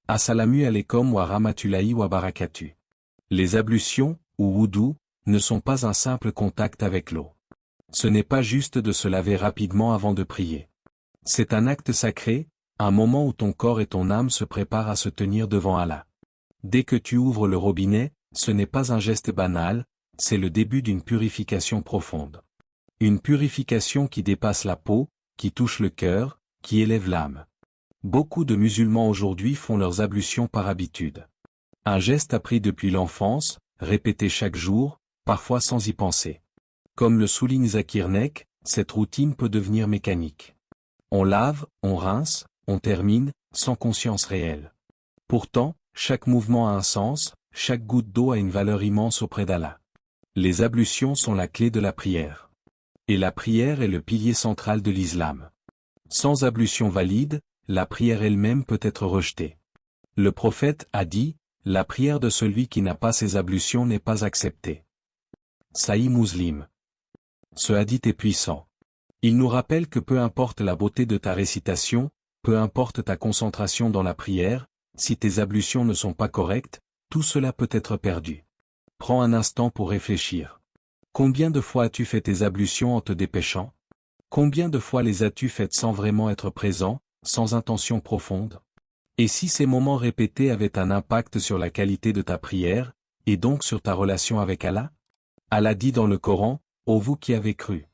Assalamu alaikum wa rahmatullahi wa barakatuh. Les ablutions, ou wudu, ne sont pas un simple contact avec l'eau. Ce n'est pas juste de se laver rapidement avant de prier. C'est un acte sacré, un moment où ton corps et ton âme se préparent à se tenir devant Allah. Dès que tu ouvres le robinet, ce n'est pas un geste banal, c'est le début d'une purification profonde. Une purification qui dépasse la peau, qui touche le cœur, qui élève l'âme. Beaucoup de musulmans aujourd'hui font leurs ablutions par habitude. Un geste appris depuis l'enfance, répété chaque jour, parfois sans y penser. Comme le souligne Zakir Naik, cette routine peut devenir mécanique. On lave, on rince, on termine, sans conscience réelle. Pourtant, chaque mouvement a un sens, chaque goutte d'eau a une valeur immense auprès d'Allah. Les ablutions sont la clé de la prière. Et la prière est le pilier central de l'islam. Sans ablution valide, la prière elle-même peut être rejetée. Le prophète a dit, la prière de celui qui n'a pas ses ablutions n'est pas acceptée. Sahih Muslim. Ce hadith est puissant. Il nous rappelle que peu importe la beauté de ta récitation, peu importe ta concentration dans la prière, si tes ablutions ne sont pas correctes, tout cela peut être perdu. Prends un instant pour réfléchir. Combien de fois as-tu fait tes ablutions en te dépêchant? Combien de fois les as-tu faites sans vraiment être présent, sans intention profonde? Et si ces moments répétés avaient un impact sur la qualité de ta prière, et donc sur ta relation avec Allah? Allah dit dans le Coran, « Ô vous qui avez cru.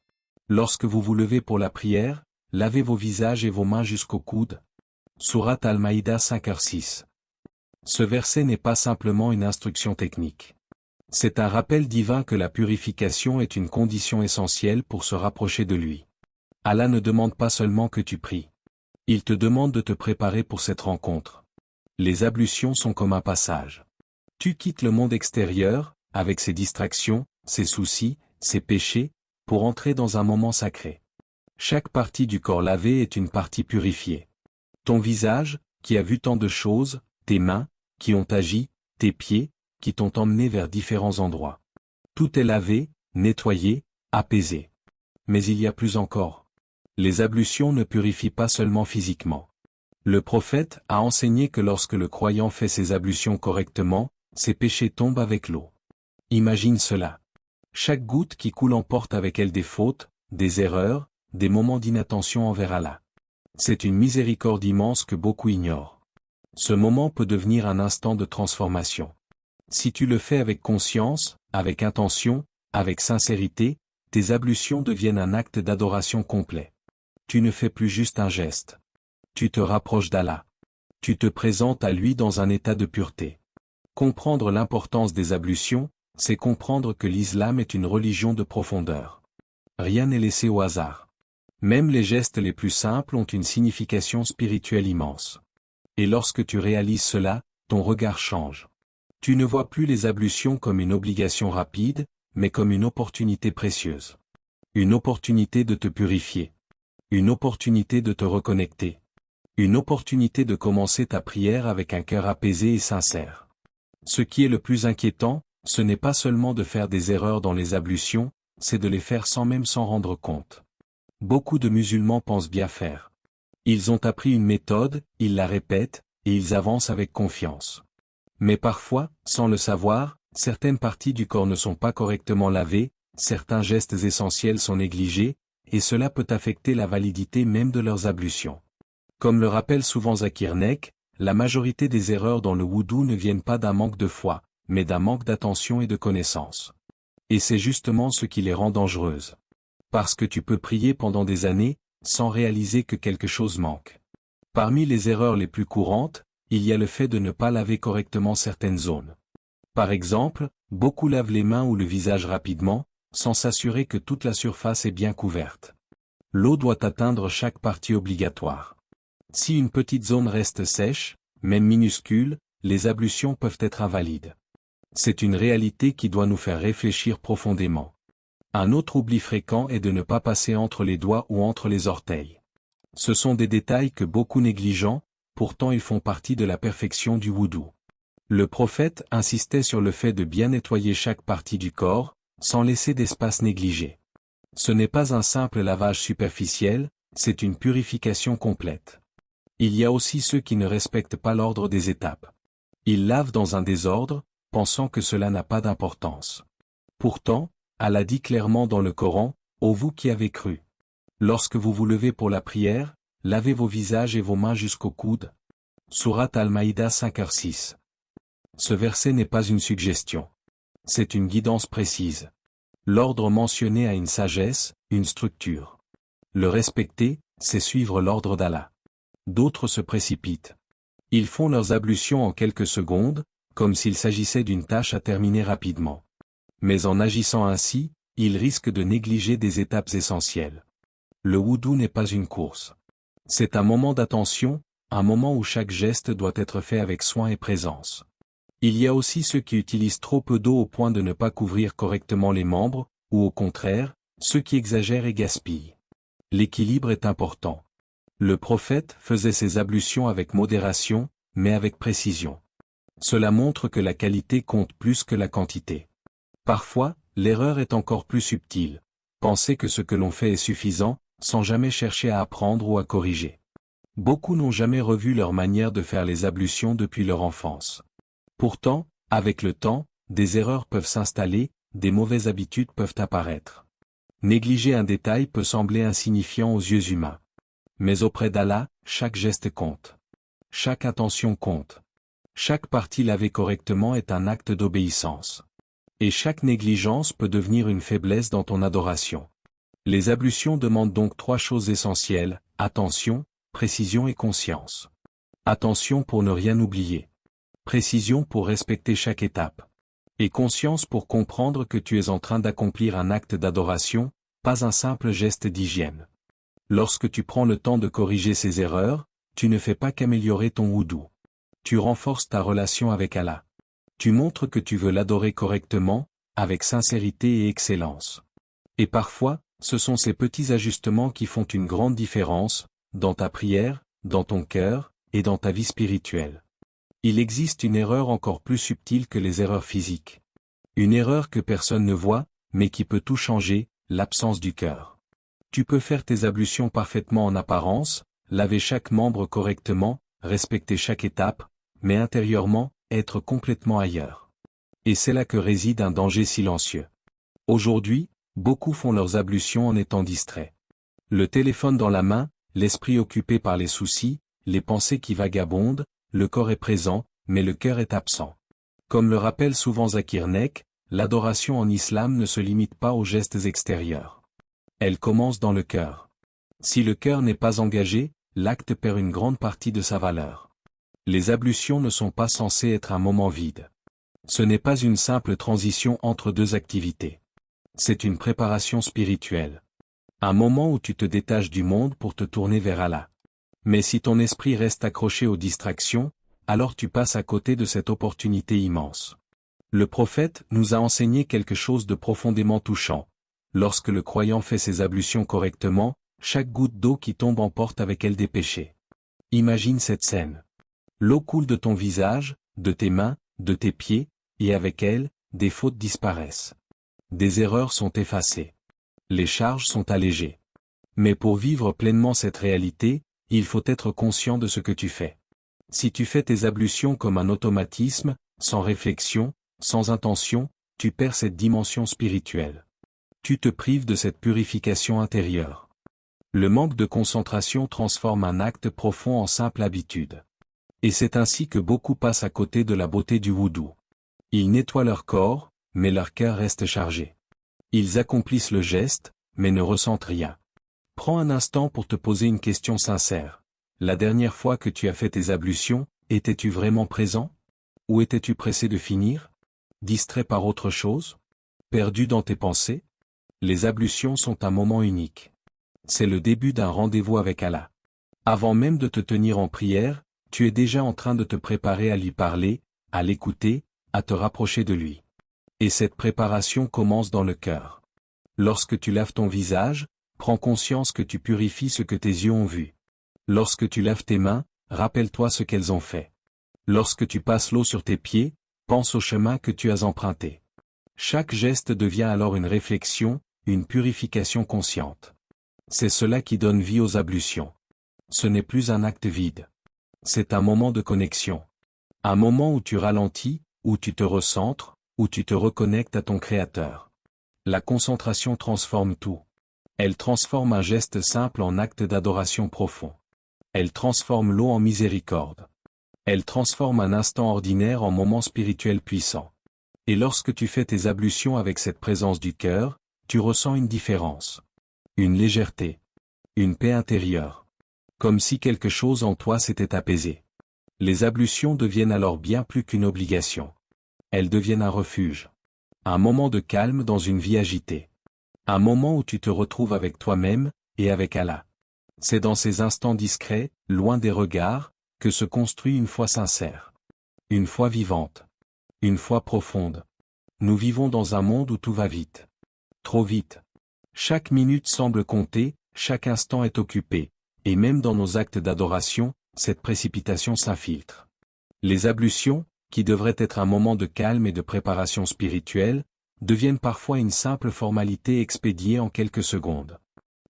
Lorsque vous vous levez pour la prière, lavez vos visages et vos mains jusqu'au coude. » Sourate Al-Maïda 5h6. Ce verset n'est pas simplement une instruction technique. C'est un rappel divin que la purification est une condition essentielle pour se rapprocher de lui. Allah ne demande pas seulement que tu pries. Il te demande de te préparer pour cette rencontre. Les ablutions sont comme un passage. Tu quittes le monde extérieur, avec ses distractions, ses soucis, ses péchés, pour entrer dans un moment sacré. Chaque partie du corps lavé est une partie purifiée. Ton visage, qui a vu tant de choses, tes mains, qui ont agi, tes pieds, qui t'ont emmené vers différents endroits. Tout est lavé, nettoyé, apaisé. Mais il y a plus encore. Les ablutions ne purifient pas seulement physiquement. Le prophète a enseigné que lorsque le croyant fait ses ablutions correctement, ses péchés tombent avec l'eau. Imagine cela. Chaque goutte qui coule emporte avec elle des fautes, des erreurs, des moments d'inattention envers Allah. C'est une miséricorde immense que beaucoup ignorent. Ce moment peut devenir un instant de transformation. Si tu le fais avec conscience, avec intention, avec sincérité, tes ablutions deviennent un acte d'adoration complet. Tu ne fais plus juste un geste. Tu te rapproches d'Allah. Tu te présentes à lui dans un état de pureté. Comprendre l'importance des ablutions, c'est comprendre que l'islam est une religion de profondeur. Rien n'est laissé au hasard. Même les gestes les plus simples ont une signification spirituelle immense. Et lorsque tu réalises cela, ton regard change. Tu ne vois plus les ablutions comme une obligation rapide, mais comme une opportunité précieuse. Une opportunité de te purifier. Une opportunité de te reconnecter. Une opportunité de commencer ta prière avec un cœur apaisé et sincère. Ce qui est le plus inquiétant, ce n'est pas seulement de faire des erreurs dans les ablutions, c'est de les faire sans même s'en rendre compte. Beaucoup de musulmans pensent bien faire. Ils ont appris une méthode, ils la répètent, et ils avancent avec confiance. Mais parfois, sans le savoir, certaines parties du corps ne sont pas correctement lavées, certains gestes essentiels sont négligés, et cela peut affecter la validité même de leurs ablutions. Comme le rappelle souvent Zakir Naik, la majorité des erreurs dans le wudu ne viennent pas d'un manque de foi, mais d'un manque d'attention et de connaissance. Et c'est justement ce qui les rend dangereuses. Parce que tu peux prier pendant des années, sans réaliser que quelque chose manque. Parmi les erreurs les plus courantes, il y a le fait de ne pas laver correctement certaines zones. Par exemple, beaucoup lavent les mains ou le visage rapidement, sans s'assurer que toute la surface est bien couverte. L'eau doit atteindre chaque partie obligatoire. Si une petite zone reste sèche, même minuscule, les ablutions peuvent être invalides. C'est une réalité qui doit nous faire réfléchir profondément. Un autre oubli fréquent est de ne pas passer entre les doigts ou entre les orteils. Ce sont des détails que beaucoup négligent, pourtant ils font partie de la perfection du wudu. Le prophète insistait sur le fait de bien nettoyer chaque partie du corps, sans laisser d'espace négligé. Ce n'est pas un simple lavage superficiel, c'est une purification complète. Il y a aussi ceux qui ne respectent pas l'ordre des étapes. Ils lavent dans un désordre, pensant que cela n'a pas d'importance. Pourtant, Allah dit clairement dans le Coran, « Ô vous qui avez cru. Lorsque vous vous levez pour la prière, lavez vos visages et vos mains jusqu'aux coudes. » Sourate Al-Maïda 5h6. Ce verset n'est pas une suggestion. C'est une guidance précise. L'ordre mentionné a une sagesse, une structure. Le respecter, c'est suivre l'ordre d'Allah. D'autres se précipitent. Ils font leurs ablutions en quelques secondes, comme s'il s'agissait d'une tâche à terminer rapidement. Mais en agissant ainsi, ils risquent de négliger des étapes essentielles. Le wudu n'est pas une course. C'est un moment d'attention, un moment où chaque geste doit être fait avec soin et présence. Il y a aussi ceux qui utilisent trop peu d'eau au point de ne pas couvrir correctement les membres, ou au contraire, ceux qui exagèrent et gaspillent. L'équilibre est important. Le prophète faisait ses ablutions avec modération, mais avec précision. Cela montre que la qualité compte plus que la quantité. Parfois, l'erreur est encore plus subtile. Penser que ce que l'on fait est suffisant, sans jamais chercher à apprendre ou à corriger. Beaucoup n'ont jamais revu leur manière de faire les ablutions depuis leur enfance. Pourtant, avec le temps, des erreurs peuvent s'installer, des mauvaises habitudes peuvent apparaître. Négliger un détail peut sembler insignifiant aux yeux humains. Mais auprès d'Allah, chaque geste compte. Chaque attention compte. Chaque partie lavée correctement est un acte d'obéissance. Et chaque négligence peut devenir une faiblesse dans ton adoration. Les ablutions demandent donc 3 choses essentielles, attention, précision et conscience. Attention pour ne rien oublier. Précision pour respecter chaque étape. Et conscience pour comprendre que tu es en train d'accomplir un acte d'adoration, pas un simple geste d'hygiène. Lorsque tu prends le temps de corriger ces erreurs, tu ne fais pas qu'améliorer ton wudu. Tu renforces ta relation avec Allah. Tu montres que tu veux l'adorer correctement, avec sincérité et excellence. Et parfois, ce sont ces petits ajustements qui font une grande différence, dans ta prière, dans ton cœur, et dans ta vie spirituelle. Il existe une erreur encore plus subtile que les erreurs physiques. Une erreur que personne ne voit, mais qui peut tout changer, l'absence du cœur. Tu peux faire tes ablutions parfaitement en apparence, laver chaque membre correctement, respecter chaque étape, mais intérieurement, être complètement ailleurs. Et c'est là que réside un danger silencieux. Aujourd'hui, beaucoup font leurs ablutions en étant distraits. Le téléphone dans la main, l'esprit occupé par les soucis, les pensées qui vagabondent, le corps est présent, mais le cœur est absent. Comme le rappelle souvent Zakir Nek, l'adoration en islam ne se limite pas aux gestes extérieurs. Elle commence dans le cœur. Si le cœur n'est pas engagé, l'acte perd une grande partie de sa valeur. Les ablutions ne sont pas censées être un moment vide. Ce n'est pas une simple transition entre 2 activités. C'est une préparation spirituelle. Un moment où tu te détaches du monde pour te tourner vers Allah. Mais si ton esprit reste accroché aux distractions, alors tu passes à côté de cette opportunité immense. Le prophète nous a enseigné quelque chose de profondément touchant. Lorsque le croyant fait ses ablutions correctement, chaque goutte d'eau qui tombe emporte avec elle des péchés. Imagine cette scène. L'eau coule de ton visage, de tes mains, de tes pieds, et avec elle, des fautes disparaissent. Des erreurs sont effacées. Les charges sont allégées. Mais pour vivre pleinement cette réalité, il faut être conscient de ce que tu fais. Si tu fais tes ablutions comme un automatisme, sans réflexion, sans intention, tu perds cette dimension spirituelle. Tu te prives de cette purification intérieure. Le manque de concentration transforme un acte profond en simple habitude. Et c'est ainsi que beaucoup passent à côté de la beauté du wudu. Ils nettoient leur corps, mais leur cœur reste chargé. Ils accomplissent le geste, mais ne ressentent rien. Prends un instant pour te poser une question sincère. La dernière fois que tu as fait tes ablutions, étais-tu vraiment présent? Ou étais-tu pressé de finir? Distrait par autre chose? Perdu dans tes pensées? Les ablutions sont un moment unique. C'est le début d'un rendez-vous avec Allah. Avant même de te tenir en prière, tu es déjà en train de te préparer à lui parler, à l'écouter, à te rapprocher de lui. Et cette préparation commence dans le cœur. Lorsque tu laves ton visage, prends conscience que tu purifies ce que tes yeux ont vu. Lorsque tu laves tes mains, rappelle-toi ce qu'elles ont fait. Lorsque tu passes l'eau sur tes pieds, pense au chemin que tu as emprunté. Chaque geste devient alors une réflexion, une purification consciente. C'est cela qui donne vie aux ablutions. Ce n'est plus un acte vide. C'est un moment de connexion. Un moment où tu ralentis, où tu te recentres, où tu te reconnectes à ton Créateur. La concentration transforme tout. Elle transforme un geste simple en acte d'adoration profond. Elle transforme l'eau en miséricorde. Elle transforme un instant ordinaire en moment spirituel puissant. Et lorsque tu fais tes ablutions avec cette présence du cœur, tu ressens une différence. Une légèreté. Une paix intérieure. Comme si quelque chose en toi s'était apaisé. Les ablutions deviennent alors bien plus qu'une obligation. Elles deviennent un refuge. Un moment de calme dans une vie agitée. Un moment où tu te retrouves avec toi-même, et avec Allah. C'est dans ces instants discrets, loin des regards, que se construit une foi sincère. Une foi vivante. Une foi profonde. Nous vivons dans un monde où tout va vite. Trop vite. Chaque minute semble compter, chaque instant est occupé, et même dans nos actes d'adoration, cette précipitation s'infiltre. Les ablutions, qui devraient être un moment de calme et de préparation spirituelle, deviennent parfois une simple formalité expédiée en quelques secondes.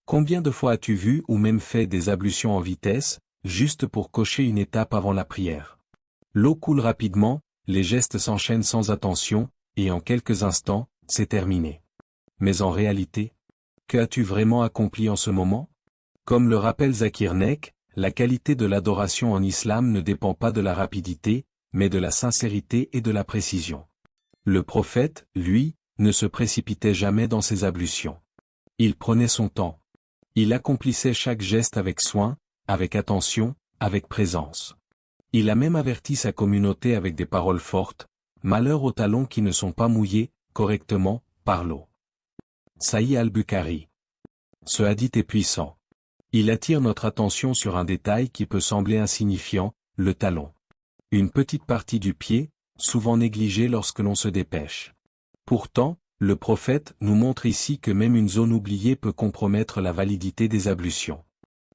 Combien de fois as-tu vu ou même fait des ablutions en vitesse, juste pour cocher une étape avant la prière? L'eau coule rapidement, les gestes s'enchaînent sans attention, et en quelques instants, c'est terminé. Mais en réalité, que as-tu vraiment accompli en ce moment? Comme le rappelle Zakir Nek, la qualité de l'adoration en islam ne dépend pas de la rapidité, mais de la sincérité et de la précision. Le prophète, lui, ne se précipitait jamais dans ses ablutions. Il prenait son temps. Il accomplissait chaque geste avec soin, avec attention, avec présence. Il a même averti sa communauté avec des paroles fortes, « Malheur aux talons qui ne sont pas mouillés, correctement, par l'eau. » Sahih al-Bukhari. Ce hadith est puissant. Il attire notre attention sur un détail qui peut sembler insignifiant, le talon. Une petite partie du pied, souvent négligée lorsque l'on se dépêche. Pourtant, le prophète nous montre ici que même une zone oubliée peut compromettre la validité des ablutions.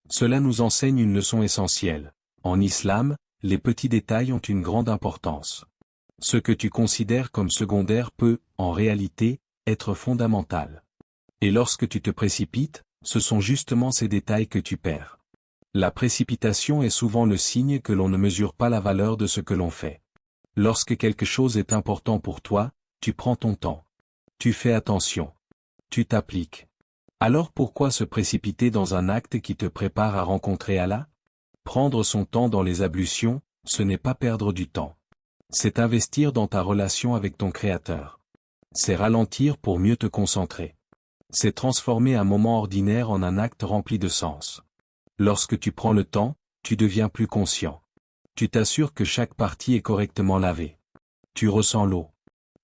Cela nous enseigne une leçon essentielle. En islam, les petits détails ont une grande importance. Ce que tu considères comme secondaire peut, en réalité, être fondamental. Et lorsque tu te précipites, ce sont justement ces détails que tu perds. La précipitation est souvent le signe que l'on ne mesure pas la valeur de ce que l'on fait. Lorsque quelque chose est important pour toi, tu prends ton temps. Tu fais attention. Tu t'appliques. Alors pourquoi se précipiter dans un acte qui te prépare à rencontrer Allah? Prendre son temps dans les ablutions, ce n'est pas perdre du temps. C'est investir dans ta relation avec ton Créateur. C'est ralentir pour mieux te concentrer. C'est transformer un moment ordinaire en un acte rempli de sens. Lorsque tu prends le temps, tu deviens plus conscient. Tu t'assures que chaque partie est correctement lavée. Tu ressens l'eau.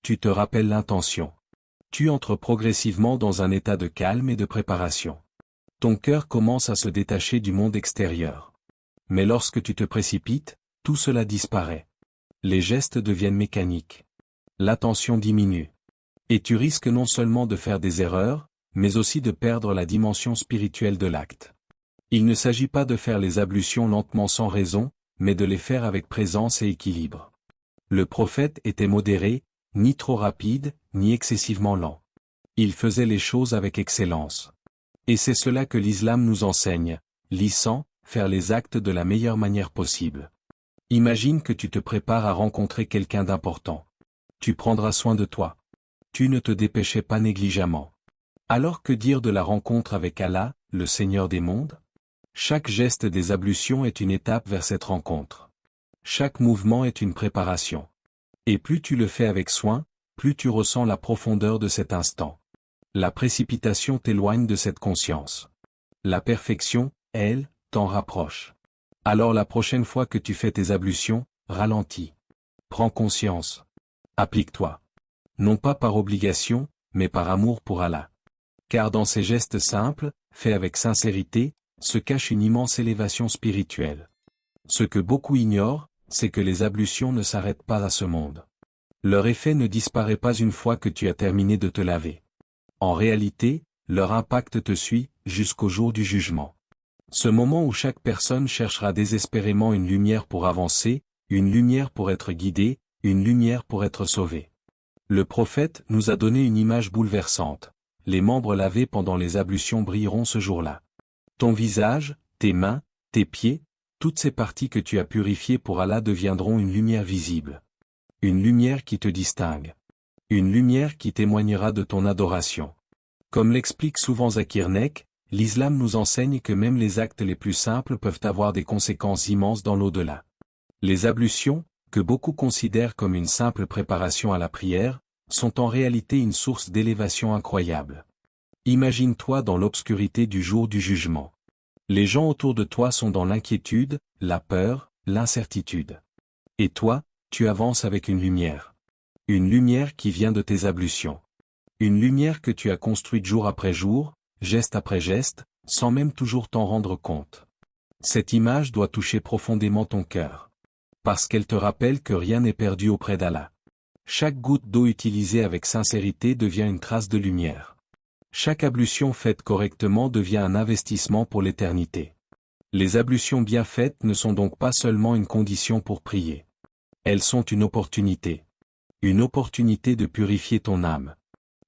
Tu te rappelles l'intention. Tu entres progressivement dans un état de calme et de préparation. Ton cœur commence à se détacher du monde extérieur. Mais lorsque tu te précipites, tout cela disparaît. Les gestes deviennent mécaniques. L'attention diminue. Et tu risques non seulement de faire des erreurs, mais aussi de perdre la dimension spirituelle de l'acte. Il ne s'agit pas de faire les ablutions lentement sans raison, mais de les faire avec présence et équilibre. Le prophète était modéré, ni trop rapide, ni excessivement lent. Il faisait les choses avec excellence. Et c'est cela que l'islam nous enseigne, lisant, faire les actes de la meilleure manière possible. Imagine que tu te prépares à rencontrer quelqu'un d'important. Tu prendras soin de toi. Tu ne te dépêchais pas négligemment. Alors que dire de la rencontre avec Allah, le Seigneur des mondes? Chaque geste des ablutions est une étape vers cette rencontre. Chaque mouvement est une préparation. Et plus tu le fais avec soin, plus tu ressens la profondeur de cet instant. La précipitation t'éloigne de cette conscience. La perfection, elle, t'en rapproche. Alors la prochaine fois que tu fais tes ablutions, ralentis. Prends conscience. Applique-toi. Non pas par obligation, mais par amour pour Allah. Car dans ces gestes simples, faits avec sincérité, se cache une immense élévation spirituelle. Ce que beaucoup ignorent, c'est que les ablutions ne s'arrêtent pas à ce monde. Leur effet ne disparaît pas une fois que tu as terminé de te laver. En réalité, leur impact te suit, jusqu'au jour du jugement. Ce moment où chaque personne cherchera désespérément une lumière pour avancer, une lumière pour être guidée, une lumière pour être sauvée. Le prophète nous a donné une image bouleversante. Les membres lavés pendant les ablutions brilleront ce jour-là. Ton visage, tes mains, tes pieds, Toutes ces parties que tu as purifiées pour Allah deviendront une lumière visible. Une lumière qui te distingue. Une lumière qui témoignera de ton adoration. Comme l'explique souvent Zakir Naik, l'islam nous enseigne que même les actes les plus simples peuvent avoir des conséquences immenses dans l'au-delà. Les ablutions, que beaucoup considèrent comme une simple préparation à la prière, sont en réalité une source d'élévation incroyable. Imagine-toi dans l'obscurité du jour du jugement. Les gens autour de toi sont dans l'inquiétude, la peur, l'incertitude. Et toi, tu avances avec une lumière. Une lumière qui vient de tes ablutions. Une lumière que tu as construite jour après jour, geste après geste, sans même toujours t'en rendre compte. Cette image doit toucher profondément ton cœur. Parce qu'elle te rappelle que rien n'est perdu auprès d'Allah. Chaque goutte d'eau utilisée avec sincérité devient une trace de lumière. Chaque ablution faite correctement devient un investissement pour l'éternité. Les ablutions bien faites ne sont donc pas seulement une condition pour prier. Elles sont une opportunité. Une opportunité de purifier ton âme.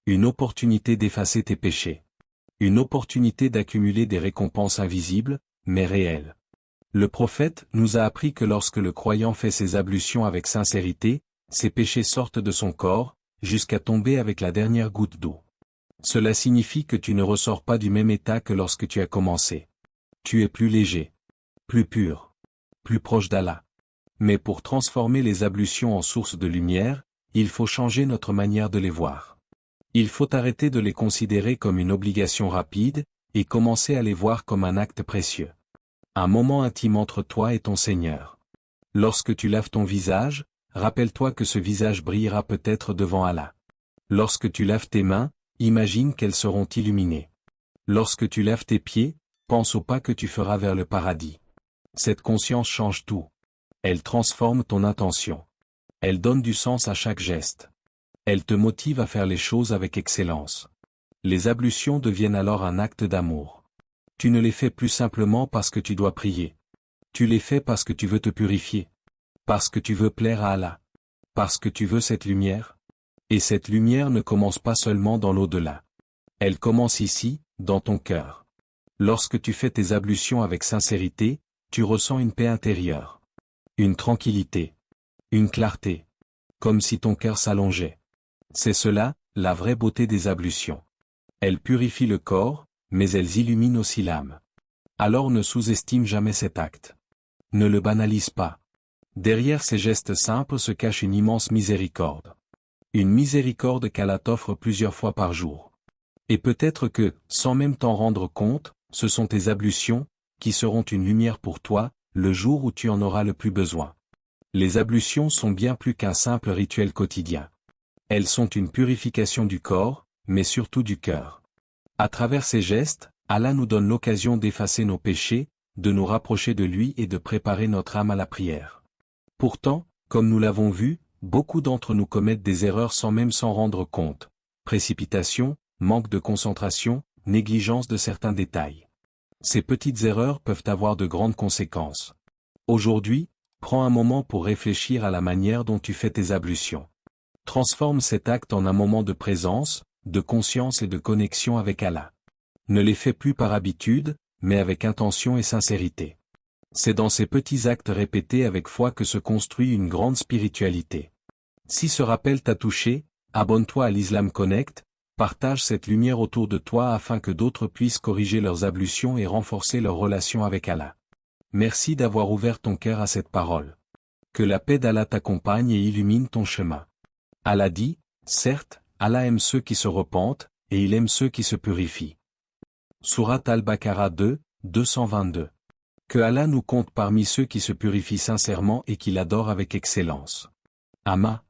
Une opportunité d'effacer tes péchés. Une opportunité d'accumuler des récompenses invisibles, mais réelles. Le prophète nous a appris que lorsque le croyant fait ses ablutions avec sincérité, ses péchés sortent de son corps, jusqu'à tomber avec la dernière goutte d'eau. Cela signifie que tu ne ressors pas du même état que lorsque tu as commencé. Tu es plus léger, plus pur, plus proche d'Allah. Mais pour transformer les ablutions en source de lumière, il faut changer notre manière de les voir. Il faut arrêter de les considérer comme une obligation rapide, et commencer à les voir comme un acte précieux. Un moment intime entre toi et ton Seigneur. Lorsque tu laves ton visage, rappelle-toi que ce visage brillera peut-être devant Allah. Lorsque tu laves tes mains, imagine qu'elles seront illuminées. Lorsque tu laves tes pieds, pense au pas que tu feras vers le paradis. Cette conscience change tout. Elle transforme ton intention. Elle donne du sens à chaque geste. Elle te motive à faire les choses avec excellence. Les ablutions deviennent alors un acte d'amour. Tu ne les fais plus simplement parce que tu dois prier. Tu les fais parce que tu veux te purifier. Parce que tu veux plaire à Allah. Parce que tu veux cette lumière. Et cette lumière ne commence pas seulement dans l'au-delà. Elle commence ici, dans ton cœur. Lorsque tu fais tes ablutions avec sincérité, tu ressens une paix intérieure. Une tranquillité. Une clarté. Comme si ton cœur s'allongeait. C'est cela, la vraie beauté des ablutions. Elles purifient le corps, mais elles illuminent aussi l'âme. Alors ne sous-estime jamais cet acte. Ne le banalise pas. Derrière ces gestes simples se cache une immense miséricorde. Une miséricorde qu'Allah t'offre plusieurs fois par jour. Et peut-être que, sans même t'en rendre compte, ce sont tes ablutions, qui seront une lumière pour toi, le jour où tu en auras le plus besoin. Les ablutions sont bien plus qu'un simple rituel quotidien. Elles sont une purification du corps, mais surtout du cœur. À travers ces gestes, Allah nous donne l'occasion d'effacer nos péchés, de nous rapprocher de lui et de préparer notre âme à la prière. Pourtant, comme nous l'avons vu, beaucoup d'entre nous commettent des erreurs sans même s'en rendre compte. Précipitation, manque de concentration, négligence de certains détails. Ces petites erreurs peuvent avoir de grandes conséquences. Aujourd'hui, prends un moment pour réfléchir à la manière dont tu fais tes ablutions. Transforme cet acte en un moment de présence, de conscience et de connexion avec Allah. Ne les fais plus par habitude, mais avec intention et sincérité. C'est dans ces petits actes répétés avec foi que se construit une grande spiritualité. Si ce rappel t'a touché, abonne-toi à l'Islam Connect, partage cette lumière autour de toi afin que d'autres puissent corriger leurs ablutions et renforcer leur relation avec Allah. Merci d'avoir ouvert ton cœur à cette parole. Que la paix d'Allah t'accompagne et illumine ton chemin. Allah dit, certes, Allah aime ceux qui se repentent, et il aime ceux qui se purifient. Sourate Al-Baqarah 2, 222. Que Allah nous compte parmi ceux qui se purifient sincèrement et qui l'adorent avec excellence. Amma.